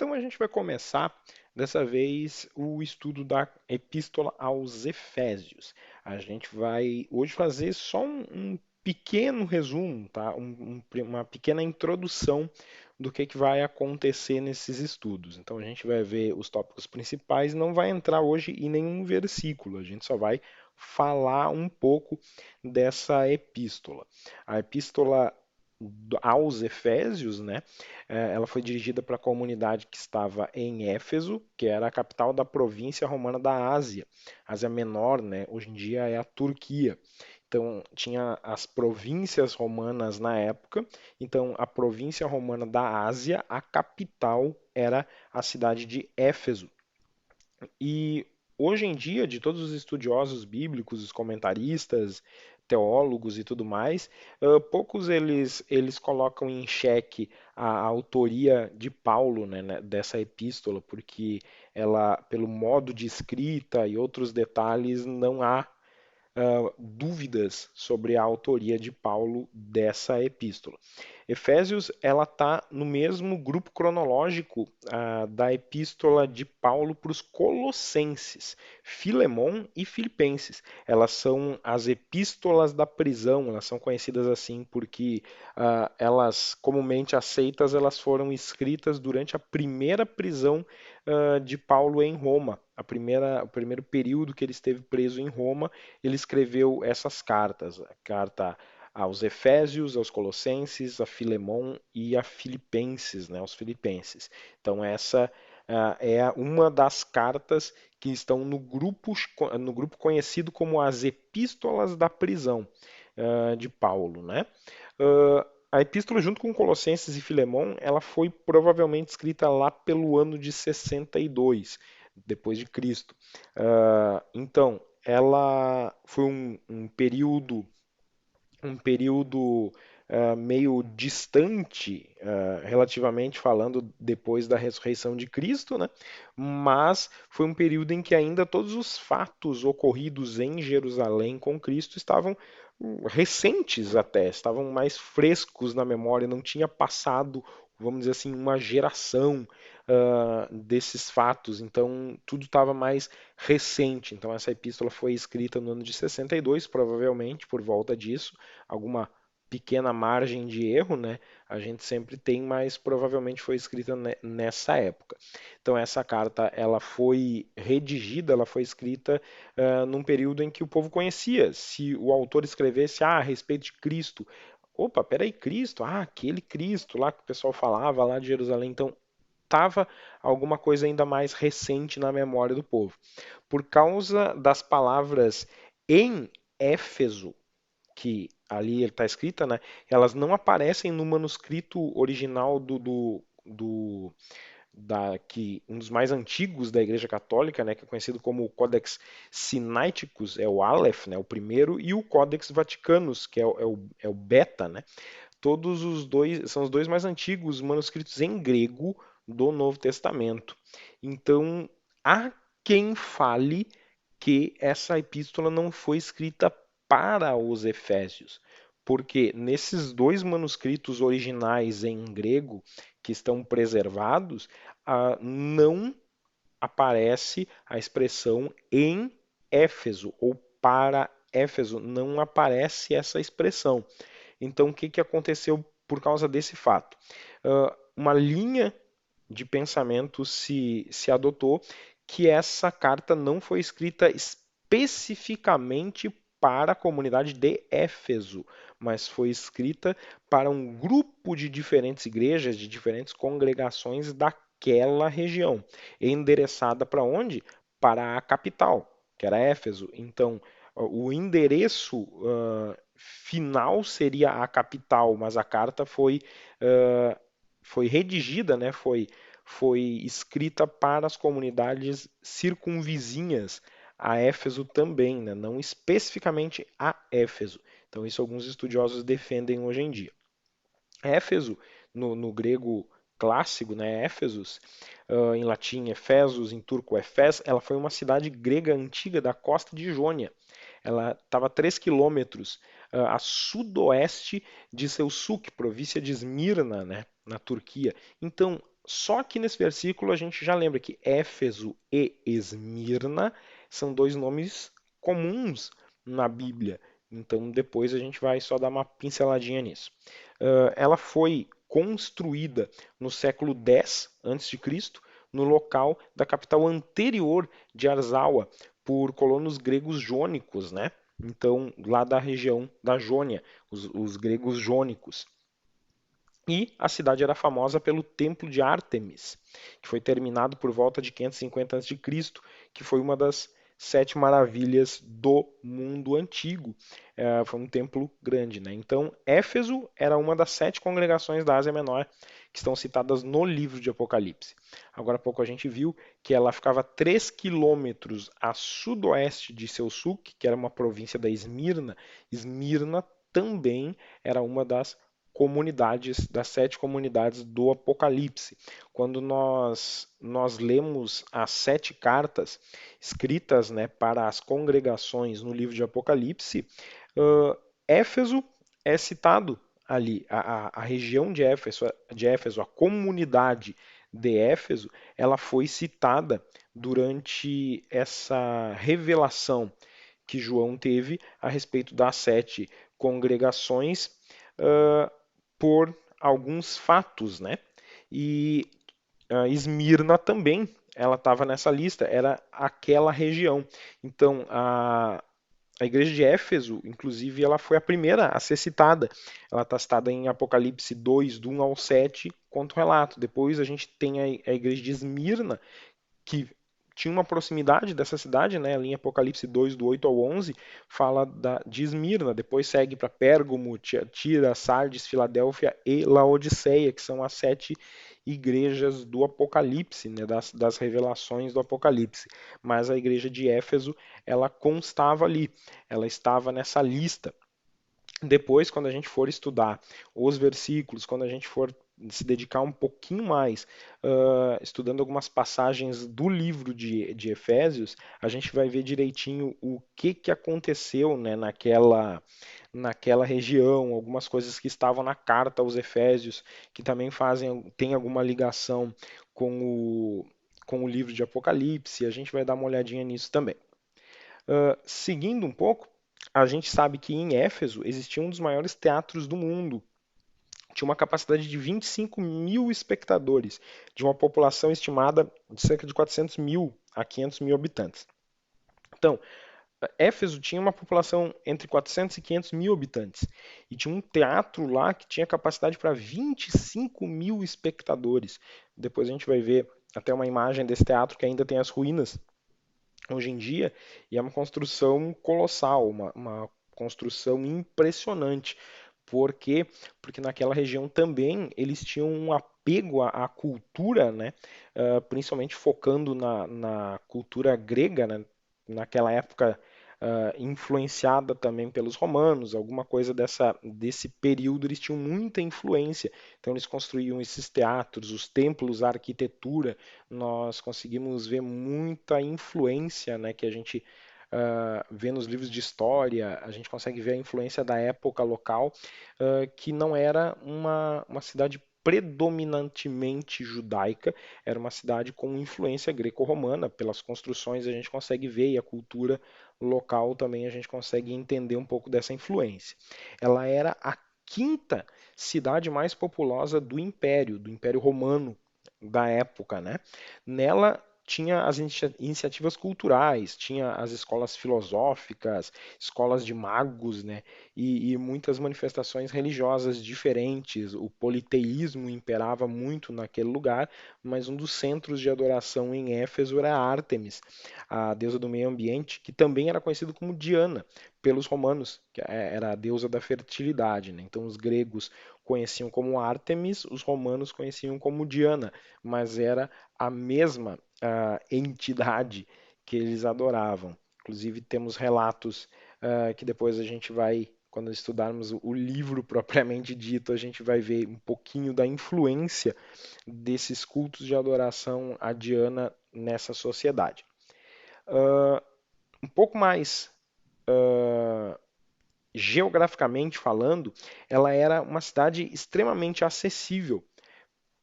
Então a gente vai começar dessa vez o estudo da Epístola aos Efésios. A gente vai hoje fazer só um pequeno resumo, tá? Uma pequena introdução do que vai acontecer nesses estudos. Então a gente vai ver os tópicos principais, não vai entrar hoje em nenhum versículo, a gente só vai falar um pouco dessa epístola. A epístola aos Efésios, né? Ela foi dirigida para a comunidade que estava em Éfeso, que era a capital da província romana da Ásia, Ásia Menor, né? Hoje em dia é a Turquia. Então, tinha as províncias romanas na época. Então, a província romana da Ásia, a capital era a cidade de Éfeso. E hoje em dia, de todos os estudiosos bíblicos, os comentaristas, teólogos e tudo mais, poucos eles colocam em xeque a autoria de Paulo, né, dessa epístola, porque ela, pelo modo de escrita e outros detalhes, não há dúvidas sobre a autoria de Paulo dessa epístola. Efésios, ela está no mesmo grupo cronológico da epístola de Paulo para os Colossenses, Filemon e Filipenses. Elas são as epístolas da prisão, elas são conhecidas assim porque elas, comumente aceitas, elas foram escritas durante a primeira prisão de Paulo em Roma. O primeiro período que ele esteve preso em Roma, ele escreveu essas cartas, a carta aos Efésios, aos Colossenses, a Filemon e a Filipenses, né, aos Filipenses. Então essa é uma das cartas que estão no grupo conhecido como as Epístolas da Prisão de Paulo, né? A epístola, junto com Colossenses e Filemon, ela foi provavelmente escrita lá pelo ano de 62 depois de Cristo. Então, ela foi um período meio distante, relativamente falando, depois da ressurreição de Cristo, né? Mas foi um período em que ainda todos os fatos ocorridos em Jerusalém com Cristo estavam recentes até, estavam mais frescos na memória, não tinha passado, vamos dizer assim, uma geração desses fatos, então tudo estava mais recente. Então essa epístola foi escrita no ano de 62, provavelmente por volta disso, alguma pequena margem de erro, né? A gente sempre tem, mas provavelmente foi escrita nessa época. Então essa carta ela foi redigida, ela foi escrita num período em que o povo conhecia. Se o autor escrevesse a respeito de Cristo, opa, peraí, Cristo, aquele Cristo lá que o pessoal falava lá de Jerusalém, então estava alguma coisa ainda mais recente na memória do povo. Por causa das palavras em Éfeso, que ali está escrita, né? Elas não aparecem no manuscrito original que um dos mais antigos da Igreja Católica, né, que é conhecido como o Codex Sinaiticus, é o Aleph, né, o primeiro, e o Codex Vaticanus, que é o Beta, né? Todos os dois são os dois mais antigos manuscritos em grego do Novo Testamento. Então, há quem fale que essa epístola não foi escrita para os Efésios, porque nesses dois manuscritos originais em grego que estão preservados, não aparece a expressão em Éfeso ou para Éfeso, não aparece essa expressão. Então, o que, que aconteceu por causa desse fato? Uma linha de pensamento se adotou que essa carta não foi escrita especificamente para a comunidade de Éfeso, mas foi escrita para um grupo de diferentes igrejas, de diferentes congregações daquela região, endereçada para onde? Para a capital, que era Éfeso. Então, o endereço final seria a capital, mas a carta foi redigida, né, foi escrita para as comunidades circunvizinhas a Éfeso também, né, não especificamente a Éfeso. Então, isso alguns estudiosos defendem hoje em dia. Éfeso, no grego clássico, né, Éfesos, em latim Efesos, em turco Efés, ela foi uma cidade grega antiga da costa de Jônia. Ela estava a 3 quilômetros a sudoeste de Selçuk, província de Esmirna, né, na Turquia. Então, Só que nesse versículo a gente já lembra que Éfeso e Esmirna são dois nomes comuns na Bíblia. Então depois a gente vai só dar uma pinceladinha nisso. Ela foi construída no século X a.C., no local da capital anterior de Arzawa, por colonos gregos jônicos, né? Então, lá da região da Jônia, os gregos jônicos. E a cidade era famosa pelo Templo de Ártemis, que foi terminado por volta de 550 a.C., que foi uma das sete maravilhas do mundo antigo. Foi um templo grande, né? Então, Éfeso era uma das sete congregações da Ásia Menor que estão citadas no livro de Apocalipse. Agora há pouco a gente viu que ela ficava 3 quilômetros a sudoeste de Selçuk, que era uma província da Esmirna. Esmirna também era uma das comunidades, das sete comunidades do Apocalipse. Quando nós lemos as sete cartas escritas, né, para as congregações no livro de Apocalipse, Éfeso é citado ali, a região de Éfeso, a comunidade de Éfeso, ela foi citada durante essa revelação que João teve a respeito das sete congregações, uh, por alguns fatos, né? E Esmirna também, ela estava nessa lista, era aquela região. Então, a igreja de Éfeso, inclusive, ela foi a primeira a ser citada. Ela está citada em Apocalipse 2, do 1 ao 7, conta o relato. Depois a gente tem a igreja de Esmirna, que tinha uma proximidade dessa cidade, né? Ali em Apocalipse 2, do 8 ao 11, fala de Esmirna, depois segue para Pérgamo, Tiatira, Sardes, Filadélfia e Laodiceia, que são as sete igrejas do Apocalipse, né? das revelações do Apocalipse. Mas a igreja de Éfeso, ela constava ali, ela estava nessa lista. Depois, quando a gente for estudar os versículos, quando a gente for se dedicar um pouquinho mais, estudando algumas passagens do livro de Efésios, a gente vai ver direitinho o que aconteceu, né, naquela região, algumas coisas que estavam na carta aos Efésios, que também tem alguma ligação com com o livro de Apocalipse, a gente vai dar uma olhadinha nisso também. Seguindo um pouco, a gente sabe que em Éfeso existia um dos maiores teatros do mundo. Tinha uma capacidade de 25 mil espectadores, de uma população estimada de cerca de 400 mil a 500 mil habitantes. Então, Éfeso tinha uma população entre 400 e 500 mil habitantes. E tinha um teatro lá que tinha capacidade para 25 mil espectadores. Depois a gente vai ver até uma imagem desse teatro que ainda tem as ruínas hoje em dia, e é uma construção colossal, uma construção impressionante. Por quê? Porque naquela região também eles tinham um apego à cultura, né? Principalmente focando na cultura grega, né? Naquela época, influenciada também pelos romanos, alguma coisa desse período, eles tinham muita influência. Então eles construíam esses teatros, os templos, a arquitetura, nós conseguimos ver muita influência, né, que a gente vê nos livros de história, a gente consegue ver a influência da época local, que não era uma cidade predominantemente judaica, era uma cidade com influência greco-romana. Pelas construções a gente consegue ver e a cultura local também a gente consegue entender um pouco dessa influência. Ela era a quinta cidade mais populosa do Império Romano da época, né? Nela tinha as iniciativas culturais, tinha as escolas filosóficas, escolas de magos, né? E muitas manifestações religiosas diferentes. O politeísmo imperava muito naquele lugar, mas um dos centros de adoração em Éfeso era Ártemis, a deusa do meio ambiente, que também era conhecida como Diana pelos romanos, que era a deusa da fertilidade, né? Então os gregos conheciam como Ártemis, os romanos conheciam como Diana, mas era a mesma entidade que eles adoravam. Inclusive, temos relatos que depois a gente vai, quando estudarmos o livro propriamente dito, a gente vai ver um pouquinho da influência desses cultos de adoração a Diana nessa sociedade. Um pouco mais geograficamente falando, ela era uma cidade extremamente acessível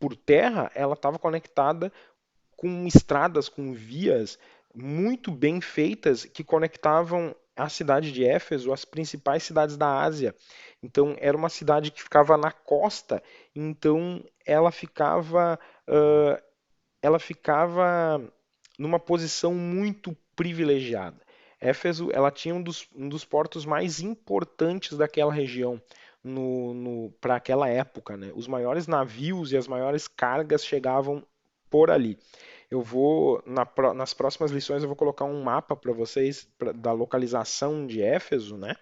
por terra, ela estava conectada com estradas, com vias muito bem feitas que conectavam a cidade de Éfeso às principais cidades da Ásia. Então, era uma cidade que ficava na costa, então ela ficava numa posição muito privilegiada. Éfeso, ela tinha um dos portos mais importantes daquela região para aquela época, né? Os maiores navios e as maiores cargas chegavam por ali. Nas próximas lições eu vou colocar um mapa para vocês da localização de Éfeso, né?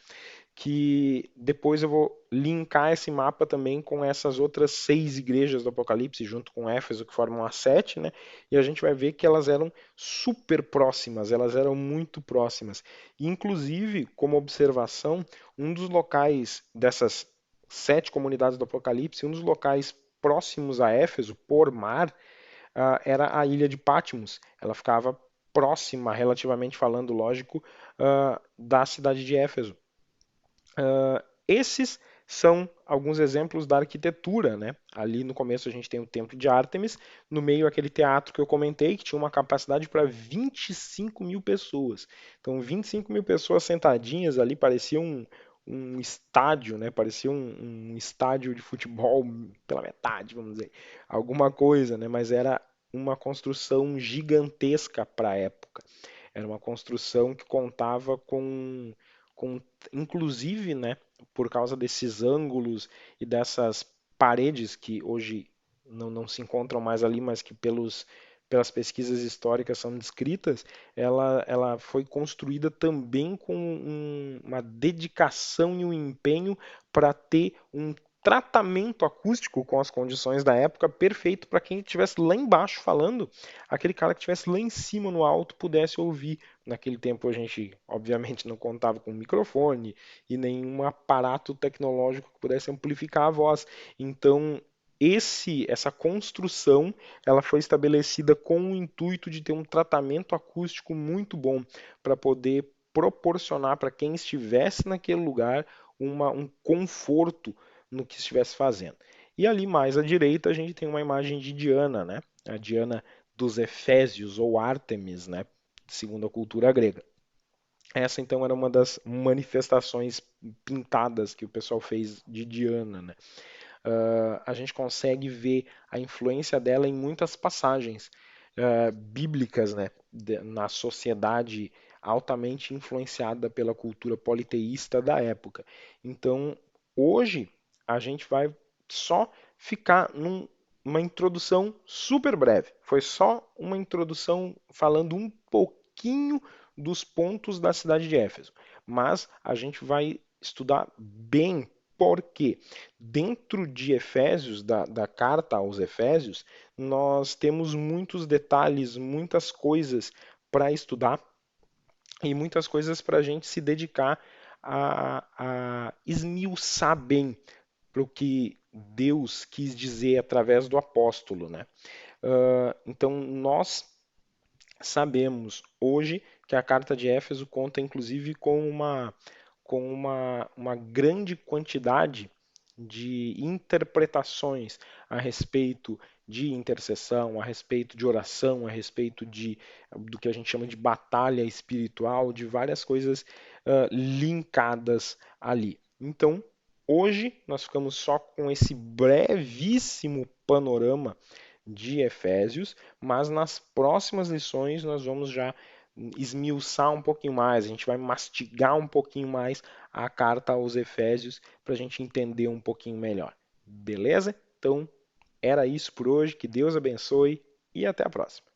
Que depois eu vou linkar esse mapa também com essas outras 6 igrejas do Apocalipse, junto com Éfeso, que formam as 7, né? E a gente vai ver que elas eram super próximas, elas eram muito próximas. E, inclusive, como observação, um dos locais dessas 7 comunidades do Apocalipse, um dos locais próximos a Éfeso, por mar, era a ilha de Patmos. Ela ficava próxima, relativamente falando, lógico, da cidade de Éfeso. Esses são alguns exemplos da arquitetura, né? Ali no começo a gente tem o Templo de Ártemis, no meio aquele teatro que eu comentei, que tinha uma capacidade para 25 mil pessoas. Então, 25 mil pessoas sentadinhas ali, parecia um estádio, né? Parecia um estádio de futebol pela metade, vamos dizer, alguma coisa, né? Mas era uma construção gigantesca para a época. Era uma construção que contava com inclusive, né, por causa desses ângulos e dessas paredes que hoje não se encontram mais ali, mas que pelas pesquisas históricas são descritas, ela foi construída também com uma dedicação e um empenho para ter um tratamento acústico com as condições da época perfeito para quem estivesse lá embaixo falando, aquele cara que estivesse lá em cima no alto pudesse ouvir. Naquele tempo a gente, obviamente, não contava com microfone e nenhum aparato tecnológico que pudesse amplificar a voz. Então, essa construção, ela foi estabelecida com o intuito de ter um tratamento acústico muito bom para poder proporcionar para quem estivesse naquele lugar um conforto no que estivesse fazendo. E ali mais à direita a gente tem uma imagem de Diana, né? A Diana dos Efésios ou Ártemis, né? Segundo a cultura grega. Essa então era uma das manifestações pintadas que o pessoal fez de Diana, né? A gente consegue ver a influência dela em muitas passagens bíblicas, né? Na sociedade altamente influenciada pela cultura politeísta da época. Então, hoje a gente vai só ficar numa introdução super breve. Foi só uma introdução falando um pouquinho dos pontos da cidade de Éfeso. Mas a gente vai estudar bem porque dentro de Efésios, da carta aos Efésios, nós temos muitos detalhes, muitas coisas para estudar e muitas coisas para a gente se dedicar a esmiuçar bem para o que Deus quis dizer através do apóstolo, né? Então nós sabemos hoje que a carta de Éfeso conta inclusive com uma grande quantidade de interpretações a respeito de intercessão, a respeito de oração, a respeito do que a gente chama de batalha espiritual, de várias coisas linkadas ali. Então, hoje nós ficamos só com esse brevíssimo panorama de Efésios, mas nas próximas lições nós vamos já esmiuçar um pouquinho mais, a gente vai mastigar um pouquinho mais a carta aos Efésios para a gente entender um pouquinho melhor. Beleza? Então, era isso por hoje. Que Deus abençoe e até a próxima.